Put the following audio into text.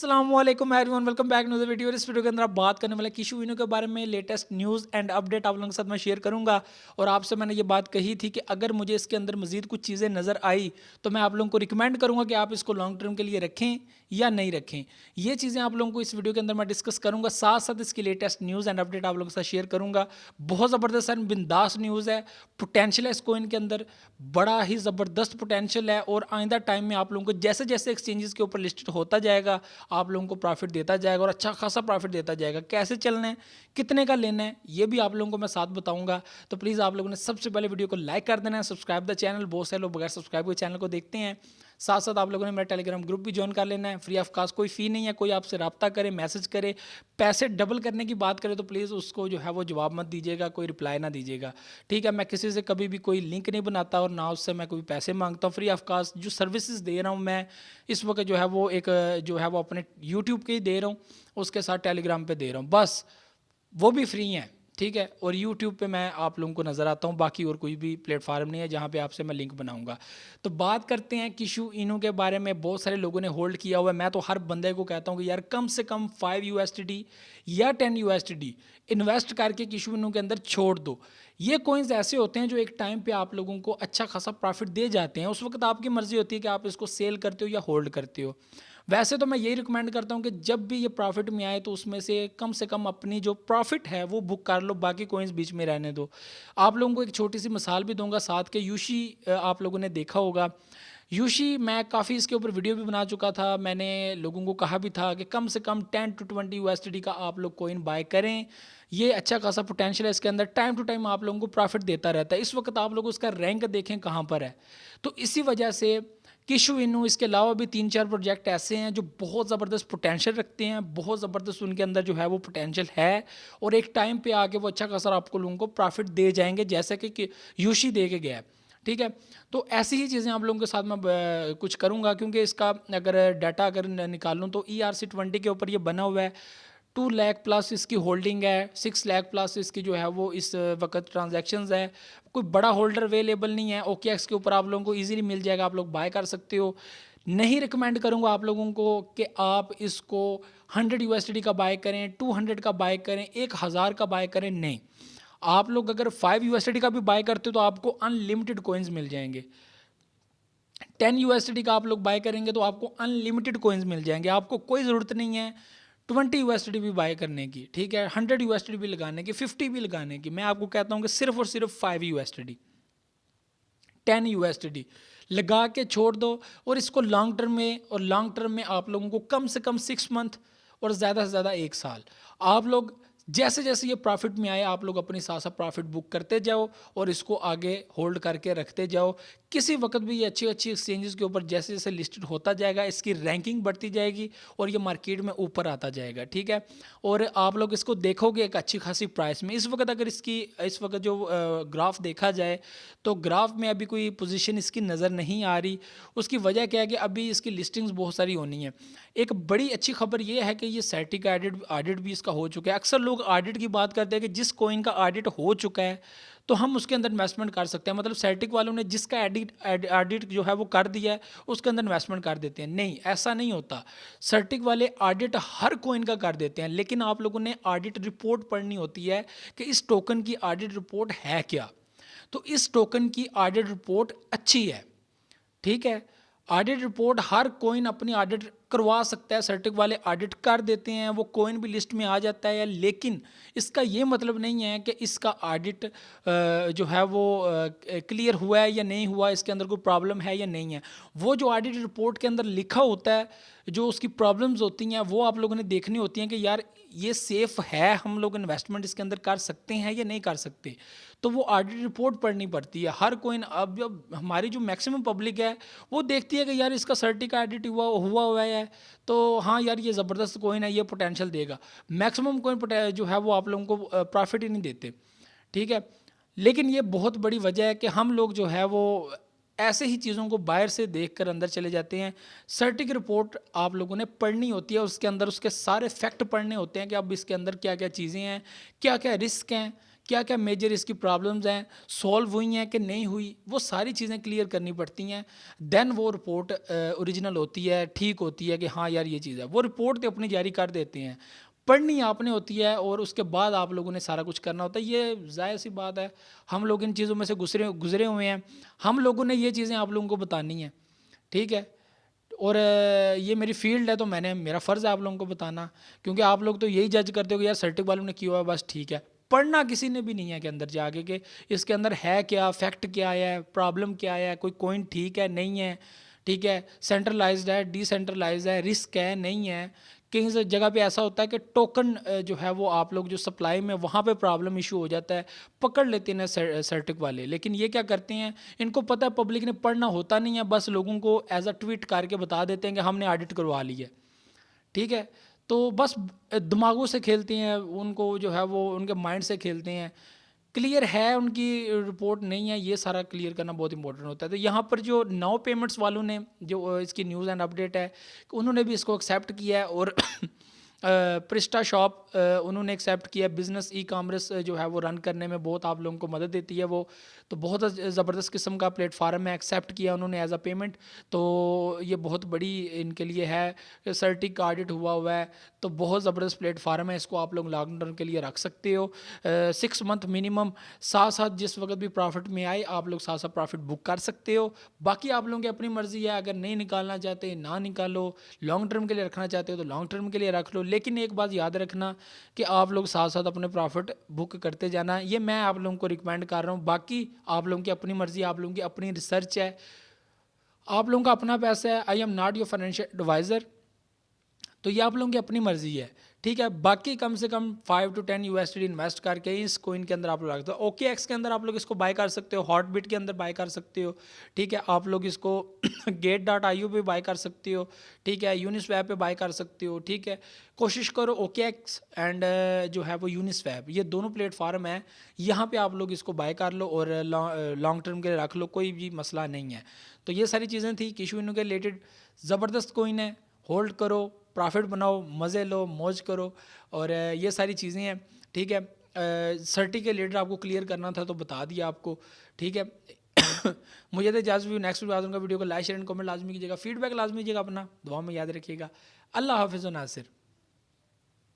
अस्सलामुअलैकुम everyone, welcome back to the video. इस video के अंदर आप बात करने वाले किशु इनू के बारे में लेटेस्ट न्यूज़ एंड अपडेट आप लोगों के साथ मैं शेयर करूंगा। और आपसे मैंने ये बात कही थी कि अगर मुझे इसके अंदर मजीद कुछ चीज़ें नज़र आई तो मैं आप लोगों को रिकमेंड करूंगा कि आप इसको लॉन्ग टर्म के लिए रखें या नहीं रखें। ये चीज़ें आप लोगों को इस वीडियो के अंदर मैं डिस्कस करूंगा, साथ साथ इसकी लेटेस्ट न्यूज़ एंड अपडेट आप लोगों के साथ शेयर करूंगा। बहुत ज़बरदस्त एंड बिंदास न्यूज़ है, पोटेंशियल है इस कोइन के अंदर, बड़ा ही ज़बरदस्त पोटेंशियल है। और आइंदा टाइम में आप लोगों को जैसे जैसे एक्सचेंजेस के ऊपर लिस्टेड होता जाएगा आप लोगों को प्रॉफिट देता जाएगा और अच्छा खासा प्रॉफिट देता जाएगा। कैसे चलना है, कितने का लेना है, ये भी आप लोगों को मैं साथ बताऊंगा। तो प्लीज़ आप लोगों ने सबसे पहले वीडियो को लाइक कर देना है, सब्सक्राइब द चैनल। बहुत सारे लोग बगैर सब्सक्राइब के चैनल को देखते हैं। साथ साथ आप लोगों ने मेरा टेलीग्राम ग्रुप भी ज्वाइन कर लेना है, फ्री ऑफ कास्ट, कोई फ़ी नहीं है। कोई आपसे रब्ता करे, मैसेज करे, पैसे डबल करने की बात करे तो प्लीज़ उसको जो है वो जवाब मत दीजिएगा, कोई रिप्लाई ना दीजिएगा। ठीक है, मैं किसी से कभी भी कोई लिंक नहीं बनाता और ना उससे मैं कोई पैसे मांगता हूँ। फ्री ऑफ कास्ट जो सर्विसेज दे रहा हूँ मैं इस वक्त जो है वो एक जो है वो अपने यूट्यूब के ही दे रहा हूँ, उसके साथ टेलीग्राम पे दे रहा हूँ, बस वो भी फ्री हैं। ठीक है, और यूट्यूब पे मैं आप लोगों को नज़र आता हूँ, बाकी और कोई भी प्लेटफार्म नहीं है जहाँ पे आपसे मैं लिंक बनाऊंगा। तो बात करते हैं किशु इनू के बारे में। बहुत सारे लोगों ने होल्ड किया हुआ है। मैं तो हर बंदे को कहता हूँ कि यार कम से कम 5 USD या 10 USD इन्वेस्ट करके किशु इनू के अंदर छोड़ दो। ये कोइंस ऐसे होते हैं जो एक टाइम पे आप लोगों को अच्छा खासा प्रॉफिट दे जाते हैं। उस वक्त आपकी मर्ज़ी होती है कि आप इसको सेल करते हो या होल्ड करते हो। वैसे तो मैं यही रिकमेंड करता हूँ कि जब भी ये प्रॉफिट में आए तो उसमें से कम अपनी जो प्रॉफिट है वो बुक कर लो, बाकी कोइंस बीच में रहने दो। आप लोगों को एक छोटी सी मिसाल भी दूंगा साथ के, यूशी आप लोगों ने देखा होगा। यूशी मैं काफ़ी इसके ऊपर वीडियो भी बना चुका था। मैंने लोगों को कहा भी था कि कम से कम 10 to 20 USD का आप लोग कोइन बाय करें। ये अच्छा खासा पोटेंशियल है इसके अंदर, टाइम टू टाइम आप लोगों को प्रॉफिट देता रहता है। इस वक्त आप लोग उसका रैंक देखें कहाँ पर है। तो इसी वजह से किशु इनू, इसके अलावा भी 3-4 प्रोजेक्ट ऐसे हैं जो बहुत ज़बरदस्त पोटेंशियल रखते हैं, बहुत ज़बरदस्त उनके अंदर जो है वो पोटेंशियल है। और एक टाइम पे आके वो अच्छा खासा आपको लोगों को प्रॉफिट दे जाएंगे, जैसे कि यूशी दे के गया है। ठीक है, तो ऐसी ही चीज़ें आप लोगों के साथ मैं कुछ करूँगा, क्योंकि इसका अगर डाटा अगर निकालूँ तो ERC20 के ऊपर ये बना हुआ है। 2 लाख प्लस इसकी होल्डिंग है, 6 लाख प्लस इसकी जो है वो इस वक्त ट्रांजैक्शंस है। कोई बड़ा होल्डर अवेलेबल नहीं है। OKX के ऊपर आप लोगों को इजीली मिल जाएगा, आप लोग बाय कर सकते हो। नहीं रिकमेंड करूँगा आप लोगों को कि आप इसको 100 USD का बाय करें, 200 का बाय करें, 1000 का बाय करें, नहीं। आप लोग अगर 5 USD का भी बाय करते हो तो आपको अनलिमिटेड कोइंस मिल जाएंगे। 10 USD का आप लोग बाय करेंगे तो आपको अनलिमिटेड कोइंस मिल जाएंगे। आपको कोई ज़रूरत नहीं है 20 USD भी बाय करने की, ठीक है, 100 USD भी लगाने की, 50 भी लगाने की। मैं आपको कहता हूँ कि सिर्फ और सिर्फ 5 USD, 10 USD लगा के छोड़ दो। और इसको लॉन्ग टर्म में आप लोगों को कम से कम 6 मंथ और ज़्यादा से ज़्यादा 1 साल आप लोग जैसे जैसे ये प्रॉफिट में आए आप लोग अपनी साथ साथ प्रॉफिट बुक करते जाओ और इसको आगे होल्ड करके रखते जाओ। किसी वक्त भी ये अच्छी अच्छी एक्सचेंजेस के ऊपर जैसे जैसे लिस्टेड होता जाएगा इसकी रैंकिंग बढ़ती जाएगी और ये मार्केट में ऊपर आता जाएगा। ठीक है, और आप लोग इसको देखोगे एक अच्छी खासी प्राइस में। इस वक्त अगर इस वक्त जो ग्राफ देखा जाए तो ग्राफ में अभी कोई पोजीशन इसकी नज़र नहीं आ रही। उसकी वजह क्या है कि अभी इसकी लिस्टिंग्स बहुत सारी होनी है। एक बड़ी अच्छी खबर ये है कि ये सर्टिक ऑडिट भी इसका हो चुका है। अक्सर लोग ऑडिट की बात करते हैं कि जिस कोइन का ऑडिट हो चुका है तो हम उसके अंदर इन्वेस्टमेंट कर सकते हैं, मतलब सर्टिक वालों ने जिसका ऑडिट जो है वो कर दिया है उसके अंदर इन्वेस्टमेंट कर देते हैं। नहीं, ऐसा नहीं होता। सर्टिक वाले ऑडिट हर कोइन का कर देते हैं, लेकिन आप लोगों ने ऑडिट रिपोर्ट पढ़नी होती है कि इस टोकन की ऑडिट रिपोर्ट है क्या। तो इस टोकन की ऑडिट रिपोर्ट अच्छी है। ठीक है, ऑडिट रिपोर्ट हर कोइन अपनी ऑडिट करवा सकता है, सर्टिक वाले ऑडिट कर देते हैं, वो कोइन भी लिस्ट में आ जाता है। लेकिन इसका ये मतलब नहीं है कि इसका ऑडिट जो है वो क्लियर हुआ है या नहीं हुआ, इसके अंदर कोई प्रॉब्लम है या नहीं है। वो जो ऑडिट रिपोर्ट के अंदर लिखा होता है, जो उसकी प्रॉब्लम्स होती हैं वो आप लोगों ने देखनी होती हैं कि यार ये सेफ़ है, हम लोग इन्वेस्टमेंट इसके अंदर कर सकते हैं या नहीं कर सकते। तो वो ऑडिट रिपोर्ट पढ़नी पड़ती है हर कोइन। अब जब हमारी जो मैक्सिमम पब्लिक है वो देखती है कि यार इसका सर्टिक ऑडिट हुआ है तो हाँ यार ये ज़बरदस्त कोइन है, ये पोटेंशियल देगा। मैक्सिमम कोइन जो है वो आप लोगों को प्रॉफिट ही नहीं देते। ठीक है, लेकिन ये बहुत बड़ी वजह है कि हम लोग जो है वो ऐसे ही चीज़ों को बाहर से देखकर अंदर चले जाते हैं। सर्टिक रिपोर्ट आप लोगों ने पढ़नी होती है, उसके अंदर उसके सारे फैक्ट पढ़ने होते हैं कि अब इसके अंदर क्या क्या चीज़ें हैं, क्या क्या रिस्क हैं, क्या क्या मेजर इसकी प्रॉब्लम्स हैं, सॉल्व हुई हैं कि नहीं हुई, वो सारी चीज़ें क्लियर करनी पड़ती हैं। देन वो रिपोर्ट ओरिजिनल होती है, ठीक होती है कि हाँ यार ये चीज़ है। वो रिपोर्ट तो अपनी जारी कर देते हैं, पढ़नी आपने होती है और उसके बाद आप लोगों ने सारा कुछ करना होता है। ये ज़ाहिर सी बात है, हम लोग इन चीज़ों में से गुजरे गुजरे हुए हैं, हम लोगों ने ये चीज़ें आप लोगों को बतानी है, ठीक है। और ये मेरी फ़ील्ड है तो मैंने मेरा फ़र्ज़ है आप लोगों को बताना, क्योंकि आप लोग तो यही जज करते हो कि यार सर्टिक वालों ने किया हुआ है बस ठीक है। पढ़ना किसी ने भी नहीं है कि अंदर जाके कि इसके अंदर है क्या, फैक्ट क्या है, प्रॉब्लम क्या है, कोई कॉइन ठीक है नहीं है, ठीक है, सेंट्रलाइज्ड है डिसेंट्रलाइज्ड है, रिस्क है नहीं है। कहीं से जगह पे ऐसा होता है कि टोकन जो है वो आप लोग जो सप्लाई में वहाँ पे प्रॉब्लम इशू हो जाता है, पकड़ लेते हैं सर्टिक वाले। लेकिन ये क्या करते हैं, इनको पता है पब्लिक ने पढ़ना होता नहीं है, बस लोगों को एज अ ट्वीट करके बता देते हैं कि हमने ऑडिट करवा ली है, ठीक है। तो बस दिमागों से खेलते हैं, उनको जो है वो उनके माइंड से खेलते हैं। क्लियर है उनकी रिपोर्ट नहीं है, ये सारा क्लियर करना बहुत इंपॉर्टेंट होता है। तो यहाँ पर जो नाउ पेमेंट्स वालों ने जो इसकी न्यूज़ एंड अपडेट है, उन्होंने भी इसको एक्सेप्ट किया है। और प्रिस्टा शॉप उन्होंने एक्सेप्ट किया। बिज़नेस ई कॉमर्स जो है वो रन करने में बहुत आप लोगों को मदद देती है वो, तो बहुत ज़बरदस्त किस्म का प्लेटफार्म है, एक्सेप्ट किया उन्होंने एज अ पेमेंट। तो ये बहुत बड़ी इनके लिए है, सर्टिक का ऑडिट हुआ है, तो बहुत ज़बरदस्त प्लेटफार्म है, इसको आप लोग लॉन्ग टर्म के लिए रख सकते हो। 6 मंथ मिनिमम, साथ साथ जिस वक्त भी प्रॉफिट में आए आप लोग साथ साथ प्रॉफिट बुक कर सकते हो। बाकी आप लोगों की अपनी मर्ज़ी है, अगर नहीं निकालना चाहते ना निकालो, लॉन्ग टर्म के लिए रखना चाहते हो तो लॉन्ग टर्म के लिए रख लो। लेकिन एक बात याद रखना कि आप लोग साथ साथ अपने प्रॉफिट बुक करते जाना, ये मैं आप लोगों को रिकमेंड कर रहा हूँ। बाकी आप लोगों की अपनी मर्ज़ी, आप लोगों की अपनी रिसर्च है, आप लोगों का अपना पैसा है। I am not your financial adviser, तो ये आप लोगों की अपनी मर्जी है, ठीक है। बाकी कम से कम 5 to 10 USD इन्वेस्ट करके इस कोइन के अंदर आप लोग रखते हो। OKX के अंदर आप लोग इसको बाय कर सकते हो, हॉटबिट के अंदर बाय कर सकते हो, ठीक है। आप लोग इसको Gate.io पे बाय कर सकते हो, ठीक है, यूनिस्वैप पे बाय कर सकते हो, ठीक है। कोशिश करो OKX एंड जो है वो यूनिस्वैप, ये दोनों प्लेटफार्म है, यहाँ पे आप लोग इसको बाय कर लो और लॉन्ग टर्म के लिए रख लो, कोई भी मसला नहीं है। तो ये सारी चीज़ें थी किशु इनू के रिलेटेड। ज़बरदस्त कोइन है, होल्ड करो, प्रॉफिट बनाओ, मज़े लो, मौज करो, और ये सारी चीज़ें हैं, ठीक है। सर्टी के रिलेटेड आपको क्लियर करना था तो बता दिया आपको, ठीक है। मुझे तो इजाज़त भी, नेक्स्ट वीडियो को लाइक शेयर एंड कमेंट लाजमी कीजिएगा, फीडबैक लाजमी कीजिएगा, अपना दुआ में याद रखिएगा। अल्लाह हाफिज़ व नासिर।